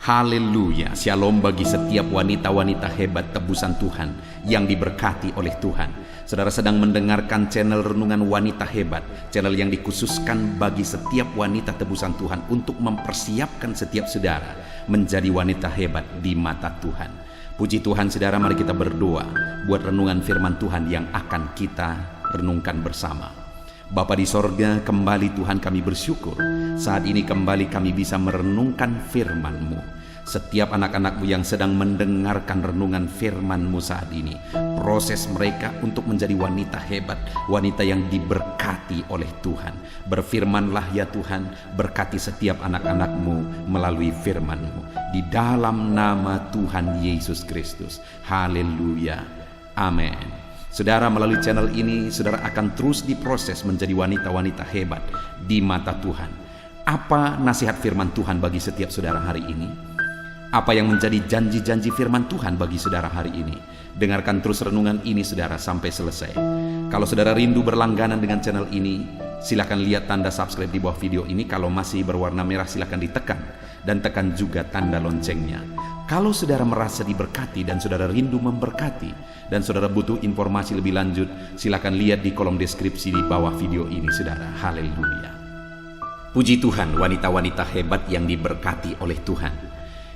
Haleluya, shalom bagi setiap wanita-wanita hebat tebusan Tuhan yang diberkati oleh Tuhan. Saudara sedang mendengarkan channel Renungan Wanita Hebat, channel yang dikhususkan bagi setiap wanita tebusan Tuhan untuk mempersiapkan setiap saudara menjadi wanita hebat di mata Tuhan. Puji Tuhan saudara, mari kita berdoa buat renungan firman Tuhan yang akan kita renungkan bersama. Bapa di sorga, kembali Tuhan kami bersyukur saat ini kembali kami bisa merenungkan firman-Mu. Setiap anak-anak-Mu yang sedang mendengarkan renungan firman-Mu saat ini, proses mereka untuk menjadi wanita hebat, wanita yang diberkati oleh Tuhan. Berfirmanlah ya Tuhan, berkati setiap anak-anak-Mu melalui firman-Mu. Di dalam nama Tuhan Yesus Kristus. Haleluya. Amin. Saudara, melalui channel ini saudara akan terus diproses menjadi wanita-wanita hebat di mata Tuhan. Apa nasihat firman Tuhan bagi setiap saudara hari ini? Apa yang menjadi janji-janji firman Tuhan bagi saudara hari ini? Dengarkan terus renungan ini saudara sampai selesai. Kalau saudara rindu berlangganan dengan channel ini, silakan lihat tanda subscribe di bawah video ini. Kalau masih berwarna merah silakan ditekan dan tekan juga tanda loncengnya. Kalau saudara merasa diberkati dan saudara rindu memberkati dan saudara butuh informasi lebih lanjut, silakan lihat di kolom deskripsi di bawah video ini saudara. Haleluya. Puji Tuhan, wanita-wanita hebat yang diberkati oleh Tuhan.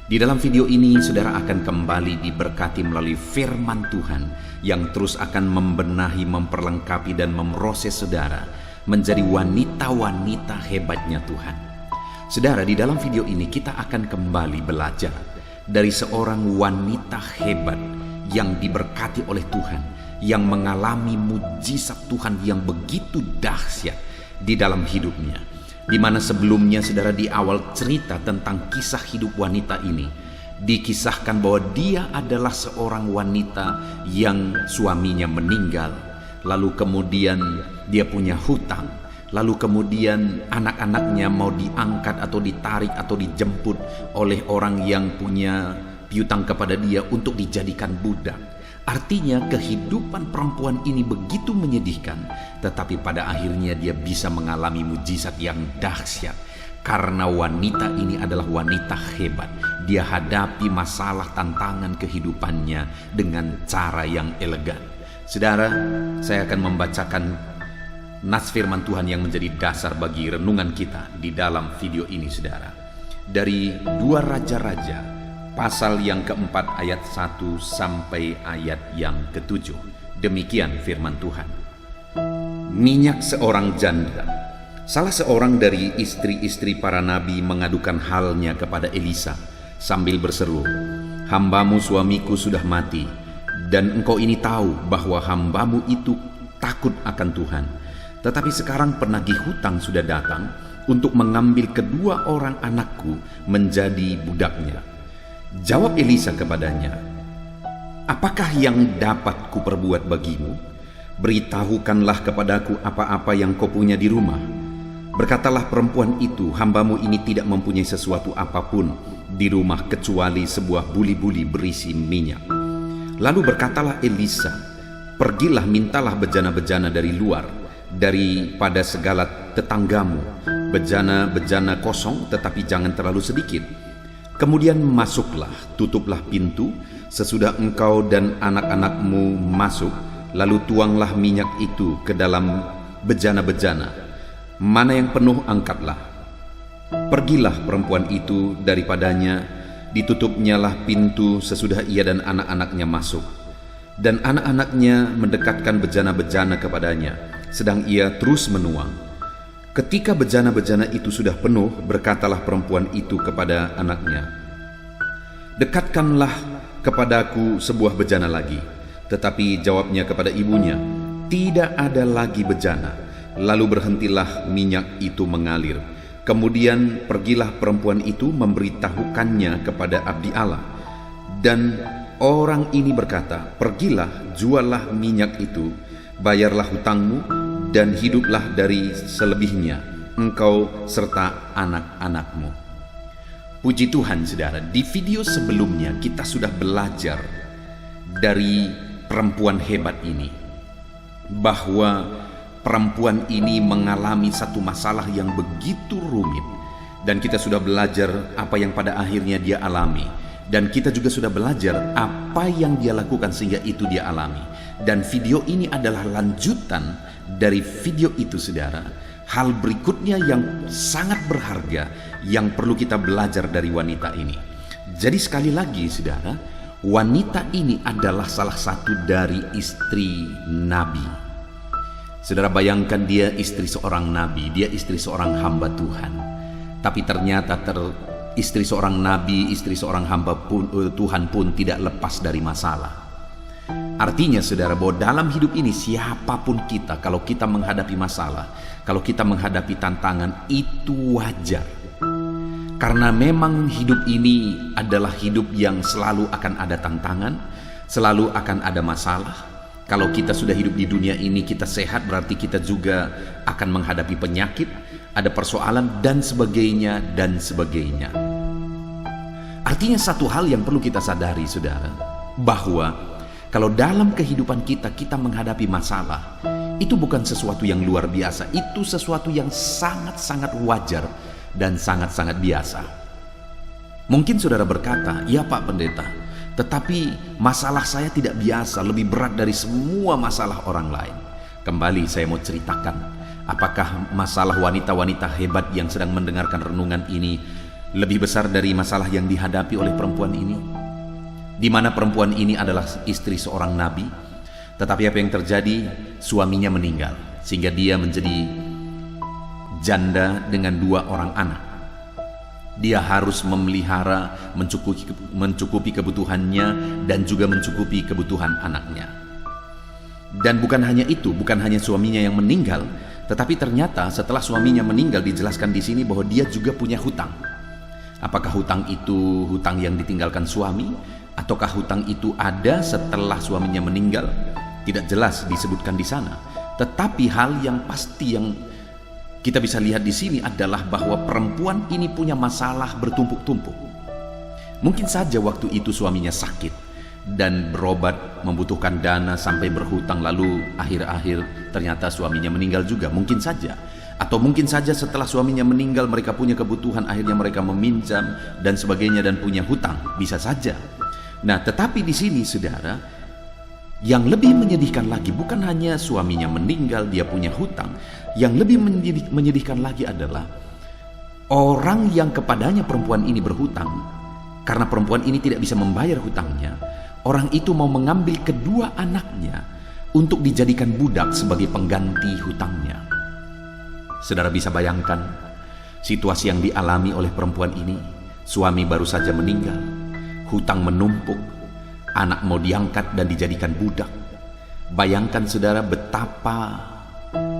Di dalam video ini saudara akan kembali diberkati melalui firman Tuhan yang terus akan membenahi, memperlengkapi dan memproses saudara menjadi wanita-wanita hebatnya Tuhan. Saudara, di dalam video ini kita akan kembali belajar dari seorang wanita hebat yang diberkati oleh Tuhan, yang mengalami mujizat Tuhan yang begitu dahsyat di dalam hidupnya. Di mana sebelumnya saudara di awal cerita tentang kisah hidup wanita ini dikisahkan bahwa dia adalah seorang wanita yang suaminya meninggal, lalu kemudian dia punya hutang, lalu kemudian anak-anaknya mau diangkat atau ditarik atau dijemput oleh orang yang punya piutang kepada dia untuk dijadikan budak. Artinya kehidupan perempuan ini begitu menyedihkan, tetapi pada akhirnya dia bisa mengalami mujizat yang dahsyat. Karena wanita ini adalah wanita hebat. Dia hadapi masalah tantangan kehidupannya dengan cara yang elegan. Saudara, saya akan membacakan nas firman Tuhan yang menjadi dasar bagi renungan kita di dalam video ini saudara. Dari 2 Raja-Raja pasal yang keempat ayat 1 sampai ayat yang ke-7. Demikian firman Tuhan. Minyak seorang janda. Salah seorang dari istri-istri para nabi mengadukan halnya kepada Elisa sambil berseru, "Hambamu suamiku sudah mati, dan engkau ini tahu bahwa hambamu itu takut akan Tuhan. Tetapi sekarang penagih hutang sudah datang untuk mengambil kedua orang anakku menjadi budaknya." Jawab Elisa kepadanya, "Apakah yang dapat kuperbuat bagimu? Beritahukanlah kepadaku apa-apa yang kau punya di rumah." Berkatalah perempuan itu, "Hambamu ini tidak mempunyai sesuatu apapun di rumah kecuali sebuah buli-buli berisi minyak." Lalu berkatalah Elisa, "Pergilah mintalah bejana-bejana dari luar, daripada segala tetanggamu, bejana-bejana kosong tetapi jangan terlalu sedikit. Kemudian masuklah, tutuplah pintu, sesudah engkau dan anak-anakmu masuk, lalu tuanglah minyak itu ke dalam bejana-bejana. Mana yang penuh angkatlah." Pergilah perempuan itu daripadanya, ditutupnyalah pintu sesudah ia dan anak-anaknya masuk. Dan anak-anaknya mendekatkan bejana-bejana kepadanya, sedang ia terus menuang. Ketika bejana-bejana itu sudah penuh, berkatalah perempuan itu kepada anaknya, "Dekatkanlah kepadaku sebuah bejana lagi." Tetapi jawabnya kepada ibunya, "Tidak ada lagi bejana." Lalu berhentilah minyak itu mengalir. Kemudian pergilah perempuan itu memberitahukannya kepada abdi Allah. Dan orang ini berkata, "Pergilah, juallah minyak itu, bayarlah hutangmu, dan hiduplah dari selebihnya, engkau serta anak-anakmu." Puji Tuhan saudara, di video sebelumnya kita sudah belajar dari perempuan hebat ini, bahwa perempuan ini mengalami satu masalah yang begitu rumit Dan kita sudah belajar apa yang pada akhirnya dia alami. Dan kita juga sudah belajar apa yang dia lakukan sehingga itu dia alami. Dan video ini adalah lanjutan dari video itu, saudara. Hal berikutnya yang sangat berharga yang perlu kita belajar dari wanita ini. Jadi sekali lagi, saudara, wanita ini adalah salah satu dari istri Nabi. Saudara, bayangkan dia istri seorang Nabi, dia istri seorang hamba Tuhan. Tapi ternyata istri seorang nabi, istri seorang hamba Tuhan pun tidak lepas dari masalah. Artinya, saudara, bahwa dalam hidup ini siapapun kita, kalau kita menghadapi masalah, kalau kita menghadapi tantangan, itu wajar. Karena memang hidup ini adalah hidup yang selalu akan ada tantangan, selalu akan ada masalah. Kalau kita sudah hidup di dunia ini, kita sehat, berarti kita juga akan menghadapi penyakit, ada persoalan, dan sebagainya, dan sebagainya. Artinya satu hal yang perlu kita sadari, saudara, bahwa kalau dalam kehidupan kita menghadapi masalah, itu bukan sesuatu yang luar biasa, itu sesuatu yang sangat-sangat wajar dan sangat-sangat biasa. Mungkin saudara berkata, "Ya Pak Pendeta, tetapi masalah saya tidak biasa, lebih berat dari semua masalah orang lain." Kembali saya mau ceritakan, apakah masalah wanita-wanita hebat yang sedang mendengarkan renungan ini lebih besar dari masalah yang dihadapi oleh perempuan ini? Di mana perempuan ini adalah istri seorang nabi, tetapi apa yang terjadi? Suaminya meninggal, sehingga dia menjadi janda dengan 2 orang anak. Dia harus memelihara, mencukupi kebutuhannya, dan juga mencukupi kebutuhan anaknya. Dan bukan hanya itu, bukan hanya suaminya yang meninggal, tetapi ternyata setelah suaminya meninggal, dijelaskan di sini bahwa dia juga punya hutang. Apakah hutang itu hutang yang ditinggalkan suami, ataukah hutang itu ada setelah suaminya meninggal? Tidak jelas disebutkan di sana. Tetapi hal yang pasti yang kita bisa lihat di sini adalah bahwa perempuan ini punya masalah bertumpuk-tumpuk. Mungkin saja waktu itu suaminya sakit dan berobat, membutuhkan dana sampai berhutang, lalu akhir-akhir ternyata suaminya meninggal juga. Mungkin saja. Atau mungkin saja setelah suaminya meninggal mereka punya kebutuhan, akhirnya mereka meminjam dan sebagainya dan punya hutang. Bisa saja. Nah, tetapi di sini, saudara, yang lebih menyedihkan lagi bukan hanya suaminya meninggal, dia punya hutang. Yang lebih menyedihkan lagi adalah orang yang kepadanya perempuan ini berhutang. Karena perempuan ini tidak bisa membayar hutangnya, orang itu mau mengambil kedua anaknya untuk dijadikan budak sebagai pengganti hutangnya. Saudara bisa bayangkan situasi yang dialami oleh perempuan ini. Suami baru saja meninggal, hutang menumpuk, anak mau diangkat dan dijadikan budak. Bayangkan saudara betapa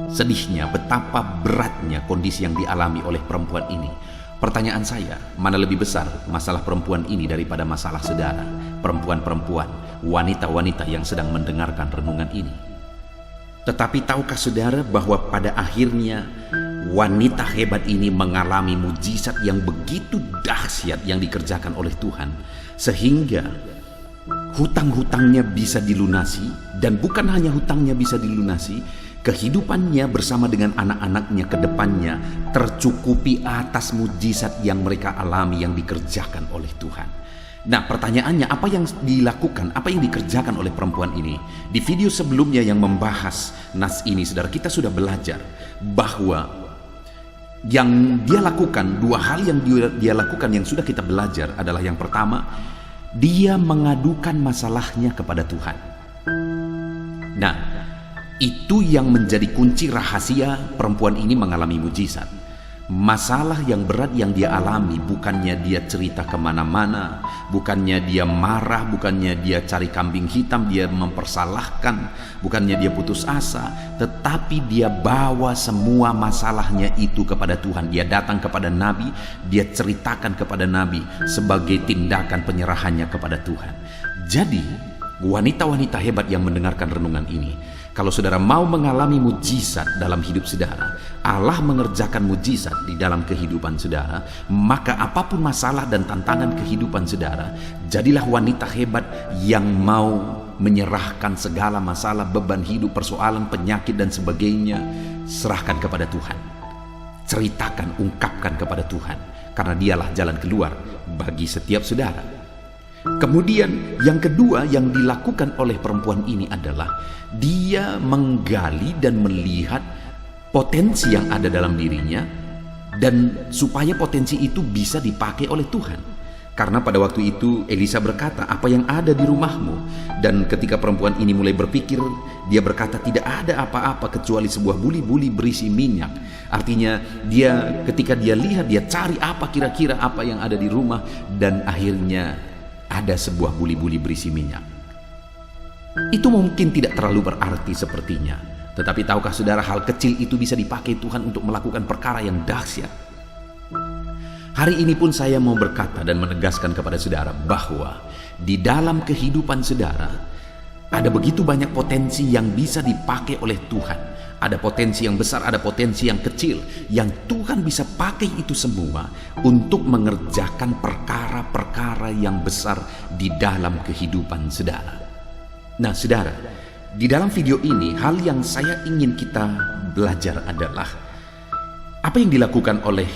sedihnya, betapa beratnya kondisi yang dialami oleh perempuan ini. Pertanyaan saya, mana lebih besar masalah perempuan ini daripada masalah saudara, perempuan-perempuan, wanita-wanita yang sedang mendengarkan renungan ini? Tetapi tahukah saudara bahwa pada akhirnya wanita hebat ini mengalami mujizat yang begitu dahsyat yang dikerjakan oleh Tuhan, sehingga hutang-hutangnya bisa dilunasi, dan bukan hanya hutangnya bisa dilunasi, kehidupannya bersama dengan anak-anaknya ke depannya tercukupi atas mujizat yang mereka alami yang dikerjakan oleh Tuhan. Nah, pertanyaannya, apa yang dilakukan, apa yang dikerjakan oleh perempuan ini? Di video sebelumnya yang membahas nas ini, saudara, kita sudah belajar bahwa yang dia lakukan, 2 hal yang dia lakukan yang sudah kita belajar adalah yang pertama, dia mengadukan masalahnya kepada Tuhan. Nah, itu yang menjadi kunci rahasia perempuan ini mengalami mujizat. Masalah yang berat yang dia alami, bukannya dia cerita kemana-mana, bukannya dia marah, bukannya dia cari kambing hitam, dia mempersalahkan, bukannya dia putus asa, tetapi dia bawa semua masalahnya itu kepada Tuhan. Dia datang kepada Nabi, dia ceritakan kepada Nabi sebagai tindakan penyerahannya kepada Tuhan. Jadi, wanita-wanita hebat yang mendengarkan renungan ini, kalau saudara mau mengalami mujizat dalam hidup saudara, Allah mengerjakan mujizat di dalam kehidupan saudara, maka apapun masalah dan tantangan kehidupan saudara, jadilah wanita hebat yang mau menyerahkan segala masalah, beban hidup, persoalan, penyakit dan sebagainya, serahkan kepada Tuhan. Ceritakan, ungkapkan kepada Tuhan. karena dialah jalan keluar bagi setiap saudara. Kemudian yang kedua yang dilakukan oleh perempuan ini adalah dia menggali dan melihat potensi yang ada dalam dirinya, dan supaya potensi itu bisa dipakai oleh Tuhan. Karena pada waktu itu Elisa berkata, apa yang ada di rumahmu? Dan ketika perempuan ini mulai berpikir, dia berkata tidak ada apa-apa kecuali sebuah buli-buli berisi minyak. Artinya ketika dia lihat, dia cari apa kira-kira apa yang ada di rumah, dan akhirnya ada sebuah buli-buli berisi minyak. Itu mungkin tidak terlalu berarti sepertinya, tetapi tahukah saudara, hal kecil itu bisa dipakai Tuhan untuk melakukan perkara yang dahsyat. Hari ini pun saya mau berkata dan menegaskan kepada saudara bahwa di dalam kehidupan saudara ada begitu banyak potensi yang bisa dipakai oleh Tuhan. Ada potensi yang besar, ada potensi yang kecil, yang Tuhan bisa pakai itu semua untuk mengerjakan perkara-perkara yang besar di dalam kehidupan saudara. Nah saudara, di dalam video ini hal yang saya ingin kita belajar adalah apa yang dilakukan oleh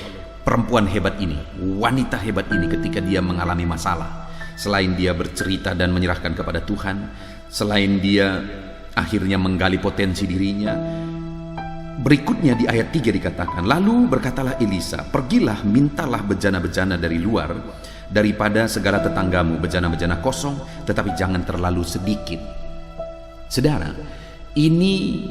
perempuan hebat ini, wanita hebat ini ketika dia mengalami masalah. Selain dia bercerita dan menyerahkan kepada Tuhan, selain dia akhirnya menggali potensi dirinya, berikutnya di ayat 3 dikatakan, lalu berkatalah Elisa, pergilah mintalah bejana-bejana dari luar daripada segala tetanggamu, bejana-bejana kosong, tetapi jangan terlalu sedikit. Saudara, ini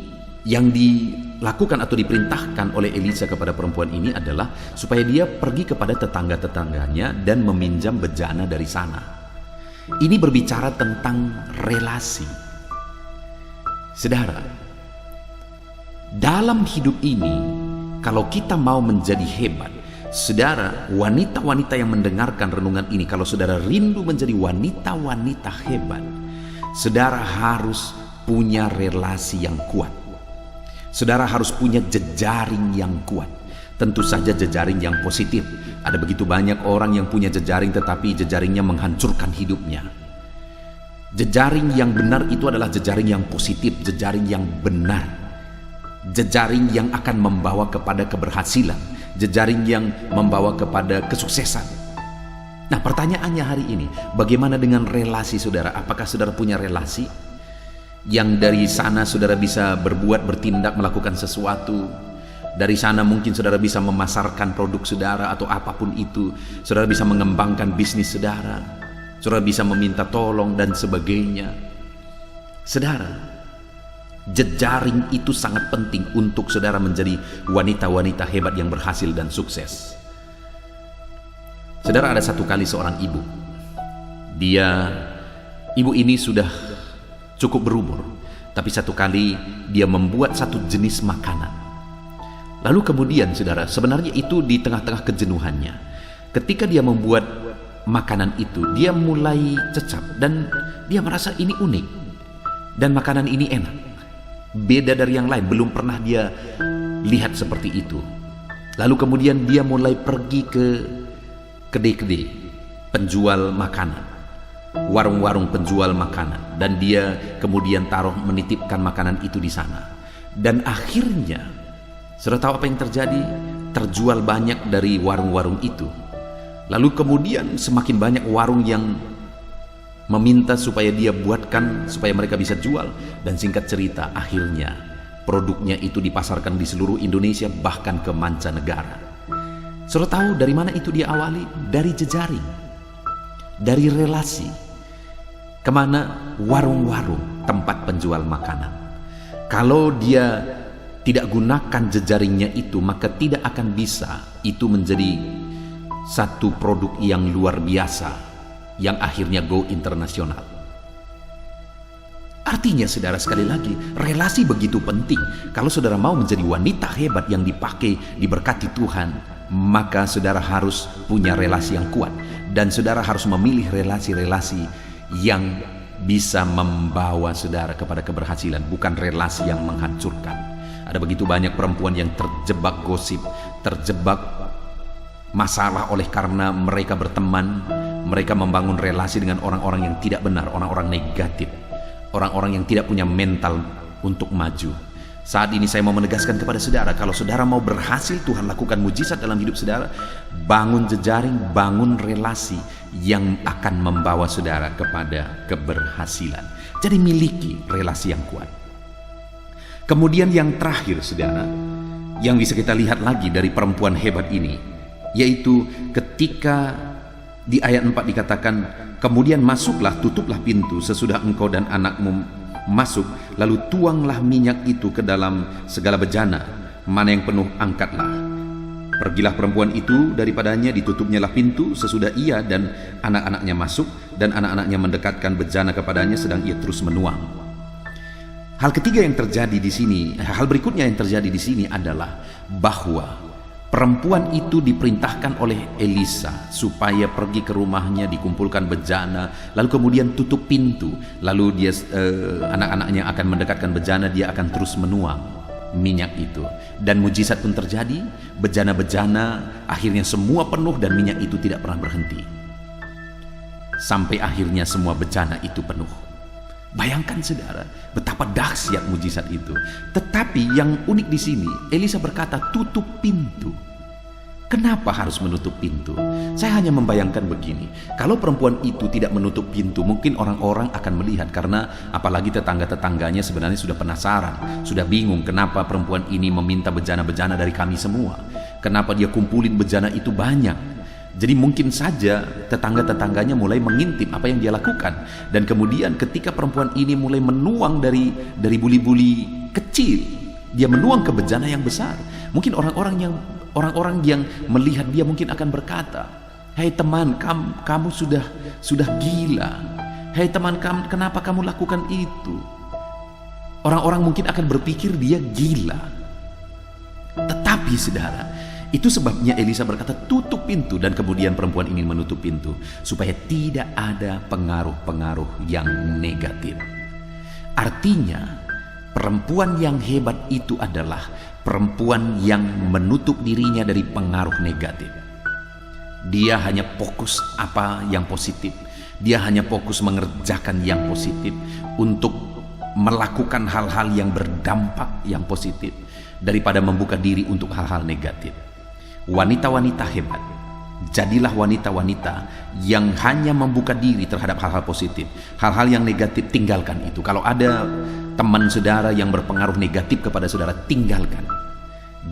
yang dilakukan atau diperintahkan oleh Elisa kepada perempuan ini adalah supaya dia pergi kepada tetangga-tetangganya dan meminjam bejana dari sana. Ini berbicara tentang relasi. Saudara, dalam hidup ini kalau kita mau menjadi hebat, saudara, wanita-wanita yang mendengarkan renungan ini, kalau saudara rindu menjadi wanita-wanita hebat, saudara harus punya relasi yang kuat. Saudara harus punya jejaring yang kuat. Tentu saja jejaring yang positif. Ada begitu banyak orang yang punya jejaring tetapi jejaringnya menghancurkan hidupnya. Jejaring yang benar itu adalah jejaring yang positif, jejaring yang benar. Jejaring yang akan membawa kepada keberhasilan, jejaring yang membawa kepada kesuksesan. Nah, pertanyaannya hari ini, bagaimana dengan relasi saudara? Apakah saudara punya relasi yang dari sana saudara bisa berbuat, bertindak, melakukan sesuatu? Dari sana mungkin saudara bisa memasarkan produk saudara atau apapun itu. Saudara bisa mengembangkan bisnis saudara. Saudara bisa meminta tolong dan sebagainya. Saudara, jejaring itu sangat penting untuk saudara menjadi wanita-wanita hebat yang berhasil dan sukses. Saudara, ada satu kali seorang ibu. Ibu ini sudah cukup berumur, tapi satu kali dia membuat satu jenis makanan. Lalu kemudian saudara, sebenarnya itu di tengah-tengah kejenuhannya, ketika dia membuat makanan itu, dia mulai cecap dan dia merasa ini unik dan makanan ini enak, beda dari yang lain, belum pernah dia lihat seperti itu. Lalu kemudian dia mulai pergi ke kedai-kedai penjual makanan, warung-warung penjual makanan, dan dia kemudian menitipkan makanan itu di sana. Dan akhirnya, saudara tahu apa yang terjadi? Terjual banyak dari warung-warung itu. Lalu kemudian semakin banyak warung yang meminta supaya dia buatkan, supaya mereka bisa jual. Dan singkat cerita, akhirnya produknya itu dipasarkan di seluruh Indonesia, bahkan ke mancanegara. Saudara tahu dari mana itu dia awali? Dari jejaring, dari relasi. Kemana? Warung-warung, tempat penjual makanan. Kalau dia tidak gunakan jejaringnya itu, maka tidak akan bisa itu menjadi satu produk yang luar biasa, yang akhirnya go internasional. Artinya saudara, sekali lagi, relasi begitu penting. Kalau saudara mau menjadi wanita hebat yang dipakai, diberkati Tuhan, maka saudara harus punya relasi yang kuat. Dan saudara harus memilih relasi-relasi yang bisa membawa saudara kepada keberhasilan, bukan relasi yang menghancurkan. Ada begitu banyak perempuan yang terjebak gosip, terjebak masalah oleh karena mereka berteman, mereka membangun relasi dengan orang-orang yang tidak benar, orang-orang negatif, orang-orang yang tidak punya mental untuk maju. Saat ini saya mau menegaskan kepada saudara, kalau saudara mau berhasil Tuhan lakukan mujizat dalam hidup saudara, bangun jejaring, bangun relasi yang akan membawa saudara kepada keberhasilan. Jadi miliki relasi yang kuat. Kemudian yang terakhir saudara, yang bisa kita lihat lagi dari perempuan hebat ini, yaitu ketika di ayat 4 dikatakan, kemudian masuklah, tutuplah pintu sesudah engkau dan anakmu masuk, lalu tuanglah minyak itu ke dalam segala bejana, mana yang penuh angkatlah. Pergilah perempuan itu daripadanya, ditutupnyalah pintu sesudah ia dan anak-anaknya masuk, dan anak-anaknya mendekatkan bejana kepadanya sedang ia terus menuang. Hal ketiga yang terjadi di sini, hal berikutnya yang terjadi di sini adalah bahwa perempuan itu diperintahkan oleh Elisa supaya pergi ke rumahnya, dikumpulkan bejana, lalu kemudian tutup pintu, lalu dia anak-anaknya akan mendekatkan bejana, dia akan terus menuang minyak itu, dan mujizat pun terjadi. Bejana-bejana akhirnya semua penuh dan minyak itu tidak pernah berhenti sampai akhirnya semua bejana itu penuh. Bayangkan saudara, betapa dahsyat mujizat itu. Tetapi yang unik di sini, Elisa berkata, tutup pintu. Kenapa harus menutup pintu? Saya hanya membayangkan begini, kalau perempuan itu tidak menutup pintu, mungkin orang-orang akan melihat, karena apalagi tetangga-tetangganya sebenarnya sudah penasaran, sudah bingung kenapa perempuan ini meminta bejana-bejana dari kami semua. Kenapa dia kumpulin bejana itu banyak? Jadi mungkin saja tetangga-tetangganya mulai mengintip apa yang dia lakukan. Dan kemudian ketika perempuan ini mulai menuang dari buli-buli kecil, dia menuang ke bejana yang besar. Mungkin orang-orang yang melihat dia mungkin akan berkata, "Hei teman, kamu sudah gila. Hei teman, kenapa kamu lakukan itu?" Orang-orang mungkin akan berpikir dia gila. Tetapi saudara, itu sebabnya Elisa berkata tutup pintu, dan kemudian perempuan ini menutup pintu supaya tidak ada pengaruh-pengaruh yang negatif. Artinya perempuan yang hebat itu adalah perempuan yang menutup dirinya dari pengaruh negatif. Dia hanya fokus apa yang positif. Dia hanya fokus mengerjakan yang positif, untuk melakukan hal-hal yang berdampak yang positif daripada membuka diri untuk hal-hal negatif. Wanita-wanita hebat, jadilah wanita-wanita yang hanya membuka diri terhadap hal-hal positif. Hal-hal yang negatif tinggalkan itu. Kalau ada teman saudara yang berpengaruh negatif kepada saudara, tinggalkan.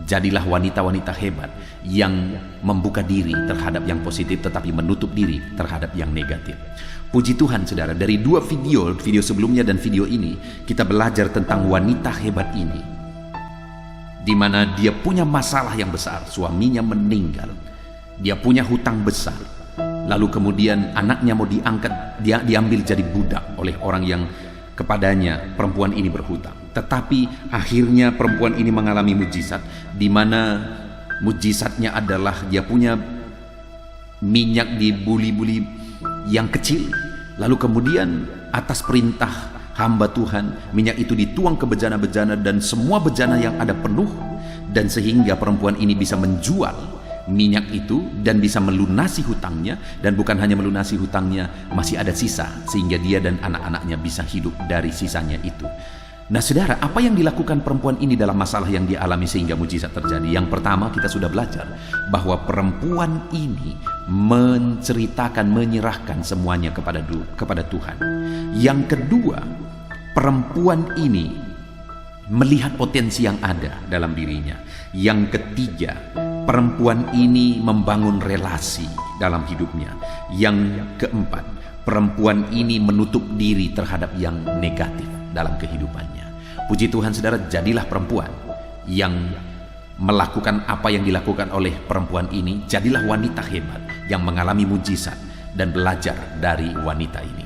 Jadilah wanita-wanita hebat yang membuka diri terhadap yang positif, tetapi menutup diri terhadap yang negatif. Puji Tuhan saudara, dari dua video sebelumnya dan video ini, kita belajar tentang wanita hebat ini, di mana dia punya masalah yang besar, suaminya meninggal, dia punya hutang besar, lalu kemudian anaknya mau diangkat, dia diambil jadi budak oleh orang yang kepadanya perempuan ini berhutang. Tetapi akhirnya perempuan ini mengalami mujizat, di mana mujizatnya adalah dia punya minyak di buli-buli yang kecil, lalu kemudian atas perintah hamba Tuhan, minyak itu dituang ke bejana-bejana, dan semua bejana yang ada penuh, dan sehingga perempuan ini bisa menjual minyak itu dan bisa melunasi hutangnya, dan bukan hanya melunasi hutangnya, masih ada sisa, sehingga dia dan anak-anaknya bisa hidup dari sisanya itu. Nah saudara, apa yang dilakukan perempuan ini dalam masalah yang dia alami sehingga mujizat terjadi? Yang pertama, kita sudah belajar bahwa perempuan ini menceritakan, menyerahkan semuanya kepada Tuhan. Yang kedua, perempuan ini melihat potensi yang ada dalam dirinya. Yang ketiga, perempuan ini membangun relasi dalam hidupnya. Yang keempat, perempuan ini menutup diri terhadap yang negatif dalam kehidupannya. Puji Tuhan saudara, jadilah perempuan yang melakukan apa yang dilakukan oleh perempuan ini. Jadilah wanita hebat yang mengalami mujizat dan belajar dari wanita ini.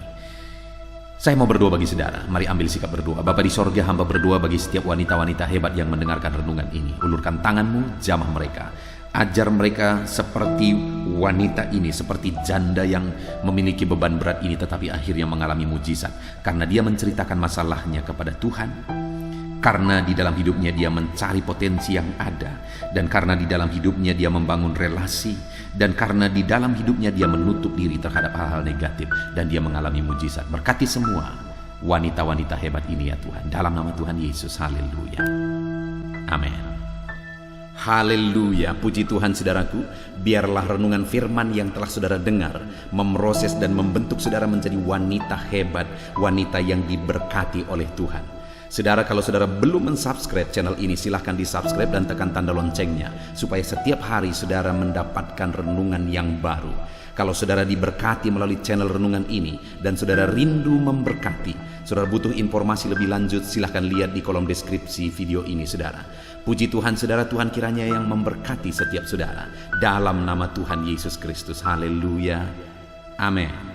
Saya mau berdoa bagi saudara. Mari ambil sikap berdoa. Bapa di sorga, hamba berdoa bagi setiap wanita-wanita hebat yang mendengarkan renungan ini. Ulurkan tanganmu, jamah mereka. Ajar mereka seperti wanita ini, seperti janda yang memiliki beban berat ini, tetapi akhirnya mengalami mujizat. Karena dia menceritakan masalahnya kepada Tuhan. Karena di dalam hidupnya dia mencari potensi yang ada. Dan karena di dalam hidupnya dia membangun relasi. Dan karena di dalam hidupnya dia menutup diri terhadap hal-hal negatif. Dan dia mengalami mujizat. Berkati semua wanita-wanita hebat ini ya Tuhan. Dalam nama Tuhan Yesus, haleluya. Amin. Haleluya, puji Tuhan saudaraku. Biarlah renungan firman yang telah saudara dengar memproses dan membentuk saudara menjadi wanita hebat, wanita yang diberkati oleh Tuhan. Saudara, kalau saudara belum mensubscribe channel ini, silahkan di-subscribe dan tekan tanda loncengnya, supaya setiap hari saudara mendapatkan renungan yang baru. Kalau saudara diberkati melalui channel renungan ini, dan saudara rindu memberkati, saudara butuh informasi lebih lanjut, silahkan lihat di kolom deskripsi video ini saudara. Puji Tuhan saudara, Tuhan kiranya yang memberkati setiap saudara. Dalam nama Tuhan Yesus Kristus, haleluya, amin.